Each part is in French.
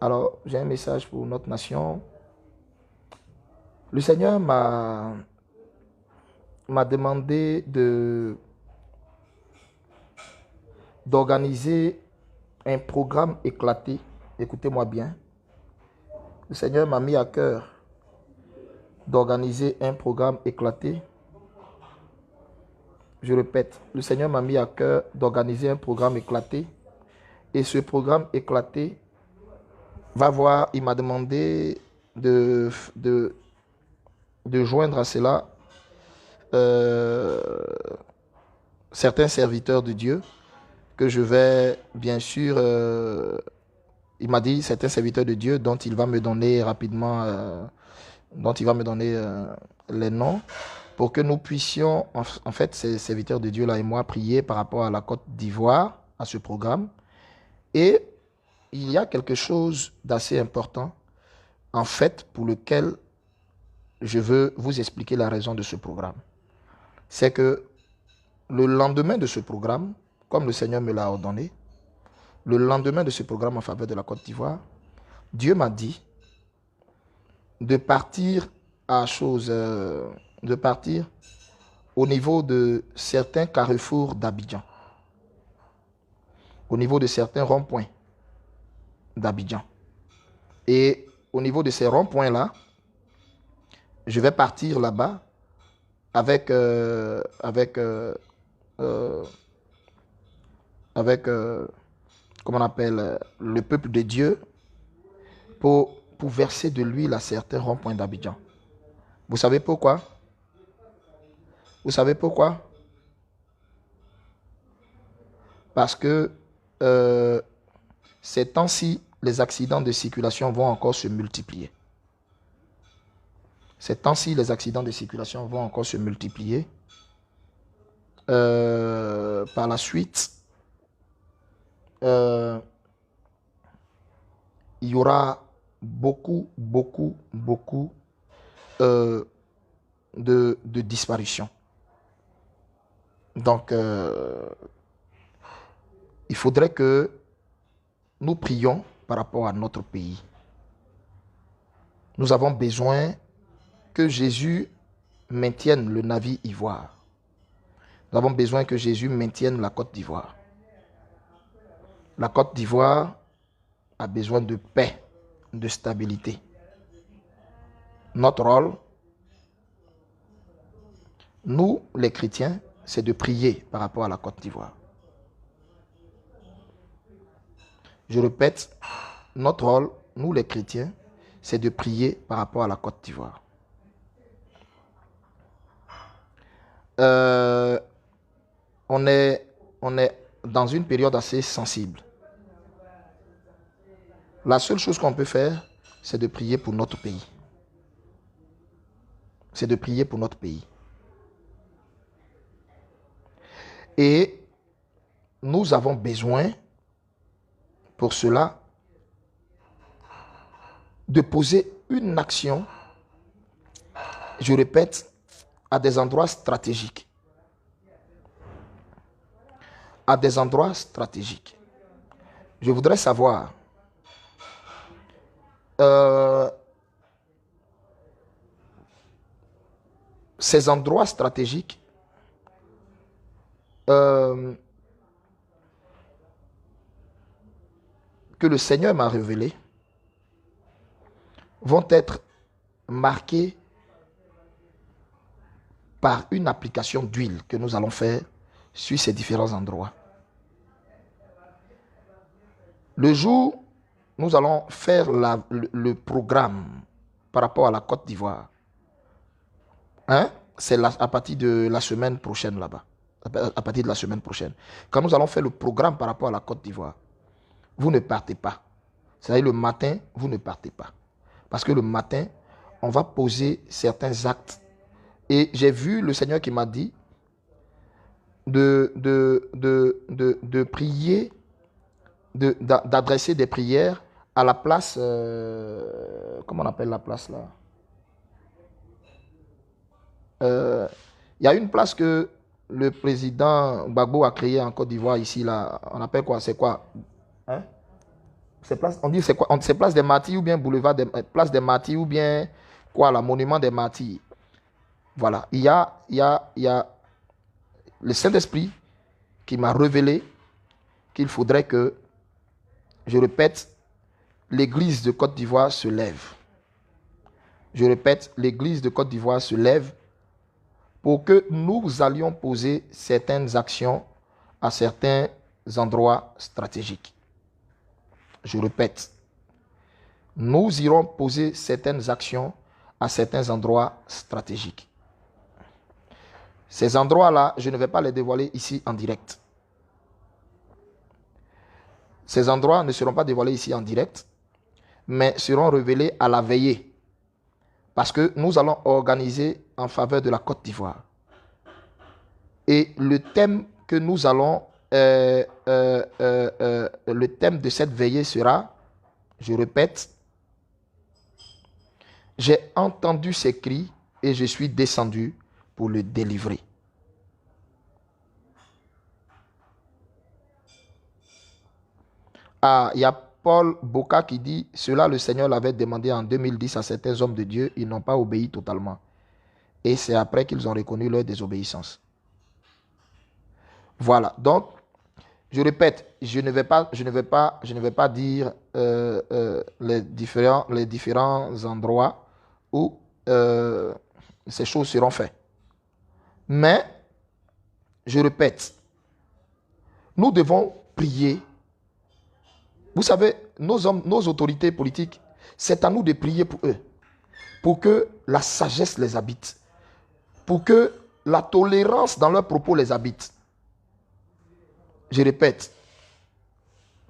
Alors, j'ai un message pour notre nation. Le Seigneur m'a demandé d'organiser un programme éclaté. Écoutez-moi bien. Le Seigneur m'a mis à cœur d'organiser un programme éclaté. Je répète, le Seigneur m'a mis à cœur d'organiser un programme éclaté. Et ce programme éclaté va voir, il m'a demandé de, de, de joindre à cela euh, certains serviteurs de Dieu que je vais bien sûr, il m'a dit certains serviteurs de Dieu dont il va me donner rapidement, dont il va me donner les noms pour que nous puissions, en fait, ces serviteurs de Dieu là et moi, prier par rapport à la Côte d'Ivoire, à ce programme. Et il y a quelque chose d'assez important, en fait, pour lequel je veux vous expliquer la raison de ce programme. C'est que le lendemain de ce programme, comme le Seigneur me l'a ordonné, le lendemain de ce programme en faveur de la Côte d'Ivoire, Dieu m'a dit de partir à chose, de partir au niveau de certains carrefours d'Abidjan, au niveau de certains ronds-points d'Abidjan. Et au niveau de ces ronds-points-là, je vais partir là-bas avec, euh, comment on appelle, le peuple de Dieu pour verser de l'huile à certains ronds-points d'Abidjan. Vous savez pourquoi? Vous savez pourquoi? Parce que euh, ces temps-ci, les accidents de circulation vont encore se multiplier. Ces temps-ci, les accidents de circulation vont encore se multiplier. Par la suite, euh, il y aura beaucoup euh, de disparitions. Donc, il faudrait que nous prions par rapport à notre pays. Nous avons besoin que Jésus maintienne le navire ivoire. Nous avons besoin que Jésus maintienne la Côte d'Ivoire. La Côte d'Ivoire a besoin de paix, de stabilité. Notre rôle, nous les chrétiens, c'est de prier par rapport à la Côte d'Ivoire. Je répète, notre rôle, nous les chrétiens, c'est de prier par rapport à la Côte d'Ivoire. Euh, on est dans une période assez sensible. La seule chose qu'on peut faire, c'est de prier pour notre pays. C'est de prier pour notre pays. Et nous avons besoin, pour cela, de poser une action, je répète, à des endroits stratégiques. À des endroits stratégiques. Je voudrais savoir, ces endroits stratégiques, que le Seigneur m'a révélés, vont être marqués par une application d'huile que nous allons faire sur ces différents endroits. Le jour, nous allons faire le programme par rapport à la Côte d'Ivoire. Hein? C'est à partir de la semaine prochaine là-bas. À partir de la semaine prochaine. Quand nous allons faire le programme par rapport à la Côte d'Ivoire, vous ne partez pas. C'est-à-dire le matin, vous ne partez pas. Parce que le matin, on va poser certains actes. Et j'ai vu le Seigneur qui m'a dit de prier, d'adresser des prières à la place, comment on appelle la place là? Il y a une place que le président Gbagbo a créée en Côte d'Ivoire ici là. On appelle quoi? C'est quoi? Hein? On dit c'est quoi? C'est place des Martyrs ou bien boulevard des place des Martyrs ou bien quoi, la monument des Martyrs. Voilà. Il y a le Saint-Esprit qui m'a révélé qu'il faudrait que, je répète, l'église de Côte d'Ivoire se lève. Je répète, l'église de Côte d'Ivoire se lève pour que nous allions poser certaines actions à certains endroits stratégiques. Je répète, nous irons poser certaines actions à certains endroits stratégiques. Ces endroits-là, je ne vais pas les dévoiler ici en direct. Ces endroits ne seront pas dévoilés ici en direct, mais seront révélés à la veillée. Parce que nous allons organiser en faveur de la Côte d'Ivoire. Et le thème que nous allons, le thème de cette veillée sera, je répète, j'ai entendu ses cris et je suis descendu pour le délivrer. Ah, il y a Paul Boca qui dit, cela le Seigneur l'avait demandé en 2010 à certains hommes de Dieu, ils n'ont pas obéi totalement. Et c'est après qu'ils ont reconnu leur désobéissance. Voilà, donc, je répète, je ne vais pas dire les différents endroits où ces choses seront faites. Mais, je répète, nous devons prier. Vous savez, nos hommes, nos autorités politiques, c'est à nous de prier pour eux, pour que la sagesse les habite, pour que la tolérance dans leurs propos les habite. Je répète,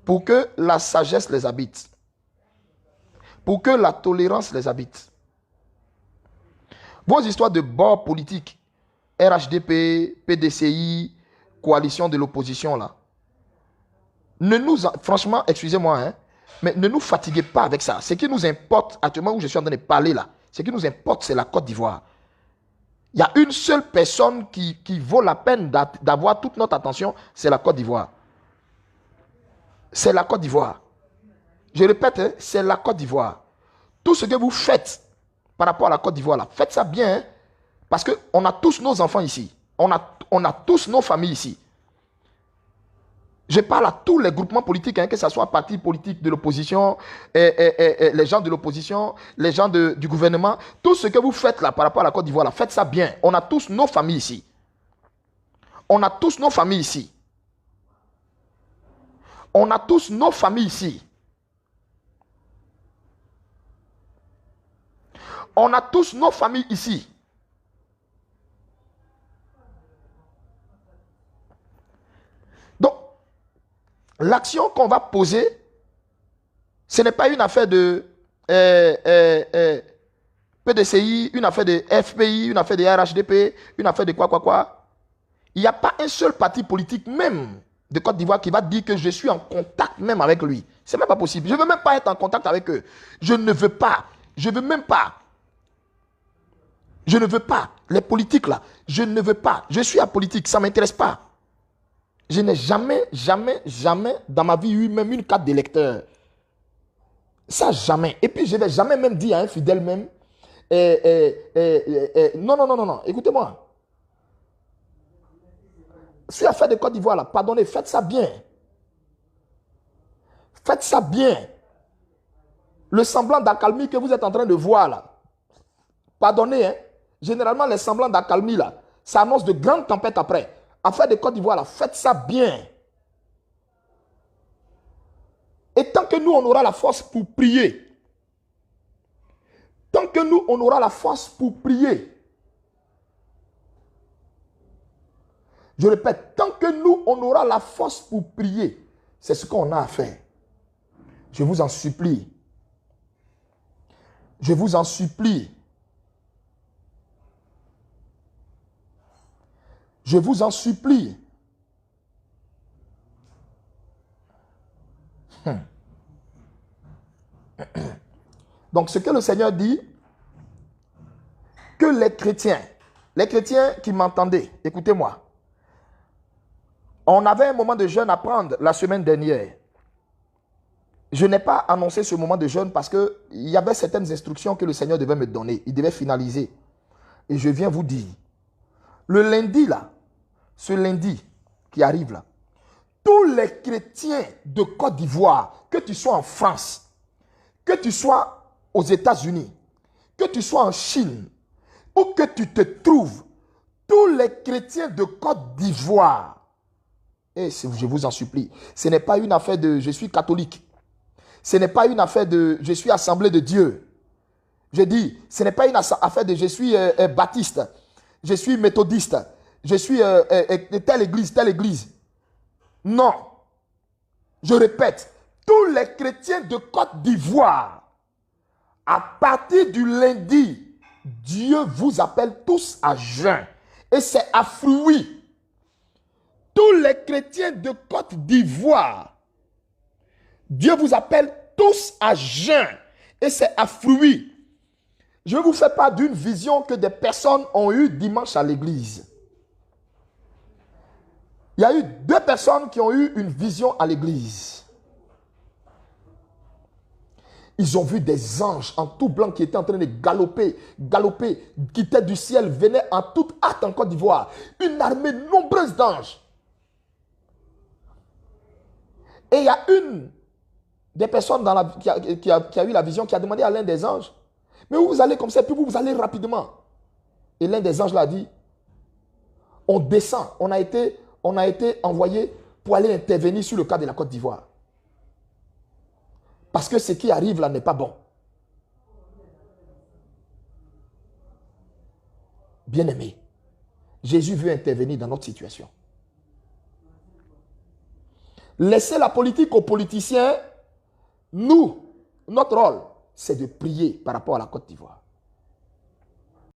pour que la sagesse les habite, pour que la tolérance les habite. Vos histoires de bord politique, RHDP, PDCI, coalition de l'opposition là, franchement, excusez-moi, hein, mais ne nous fatiguez pas avec ça. Ce qui nous importe actuellement où je suis en train de parler là, ce qui nous importe, c'est la Côte d'Ivoire. Il y a une seule personne qui vaut la peine d'avoir toute notre attention, c'est la Côte d'Ivoire. C'est la Côte d'Ivoire. Je répète, hein, c'est la Côte d'Ivoire. Tout ce que vous faites par rapport à la Côte d'Ivoire, là, faites ça bien, hein, parce qu'on a tous nos enfants ici. On a tous nos familles ici. Je parle à tous les groupements politiques, hein, que ce soit partis politiques de l'opposition, les gens de l'opposition, les gens du gouvernement. Tout ce que vous faites là par rapport à la Côte d'Ivoire, là, faites ça bien. On a tous nos familles ici. On a tous nos familles ici. On a tous nos familles ici. On a tous nos familles ici. Donc, l'action qu'on va poser, ce n'est pas une affaire de PDCI, une affaire de FPI, une affaire de RHDP, une affaire de quoi. Il n'y a pas un seul parti politique même de Côte d'Ivoire qui va dire que je suis en contact même avec lui. Ce n'est même pas possible. Je ne veux même pas être en contact avec eux. Je ne veux pas. Je ne veux même pas. Je ne veux pas. Les politiques là, je ne veux pas. Je suis apolitique, ça ne m'intéresse pas. Je n'ai jamais dans ma vie eu même une carte d'électeur. Ça, jamais. Et puis, je n'ai jamais même dit à un fidèle même, non, écoutez-moi. Si l'affaire de Côte d'Ivoire, là, pardonnez, faites ça bien. Faites ça bien. Le semblant d'accalmie que vous êtes en train de voir, là, pardonnez, hein. Généralement, les semblants d'accalmie, là, ça annonce de grandes tempêtes après. Affaire de Côte d'Ivoire, là, faites ça bien. Et tant que nous, on aura la force pour prier, tant que nous, on aura la force pour prier, je répète, tant que nous, on aura la force pour prier, c'est ce qu'on a à faire. Je vous en supplie. Je vous en supplie. Je vous en supplie. Donc, ce que le Seigneur dit, que les chrétiens qui m'entendaient, écoutez-moi, on avait un moment de jeûne à prendre la semaine dernière. Je n'ai pas annoncé ce moment de jeûne parce qu'il y avait certaines instructions que le Seigneur devait me donner. Il devait finaliser. Et je viens vous dire, le lundi là, ce lundi qui arrive là, tous les chrétiens de Côte d'Ivoire, que tu sois en France, que tu sois aux États-Unis, que tu sois en Chine, où que tu te trouves, tous les chrétiens de Côte d'Ivoire, et je vous en supplie, ce n'est pas une affaire de je suis catholique, ce n'est pas une affaire de je suis assemblée de Dieu. Je dis, ce n'est pas une affaire de je suis baptiste, je suis méthodiste, je suis telle église, telle église. Non. Je répète, tous les chrétiens de Côte d'Ivoire, à partir du lundi, Dieu vous appelle tous à jeûn. Et c'est à fruit. Tous les chrétiens de Côte d'Ivoire, Dieu vous appelle tous à jeûn. Et c'est à fruit. Je vous fais part d'une vision que des personnes ont eue dimanche à l'église. Il y a eu 2 personnes qui ont eu une vision à l'église. Ils ont vu des anges en tout blanc qui étaient en train de galoper, quittaient du ciel, venaient en toute hâte en Côte d'Ivoire. Une armée nombreuse d'anges. Et il y a une des personnes qui a eu la vision qui a demandé à l'un des anges, mais où vous allez comme ça, puis vous allez rapidement. Et l'un des anges l'a dit, on descend, on a été envoyé pour aller intervenir sur le cas de la Côte d'Ivoire. Parce que ce qui arrive là n'est pas bon. Bien-aimé, Jésus veut intervenir dans notre situation. Laissez la politique aux politiciens. Nous, notre rôle, c'est de prier par rapport à la Côte d'Ivoire.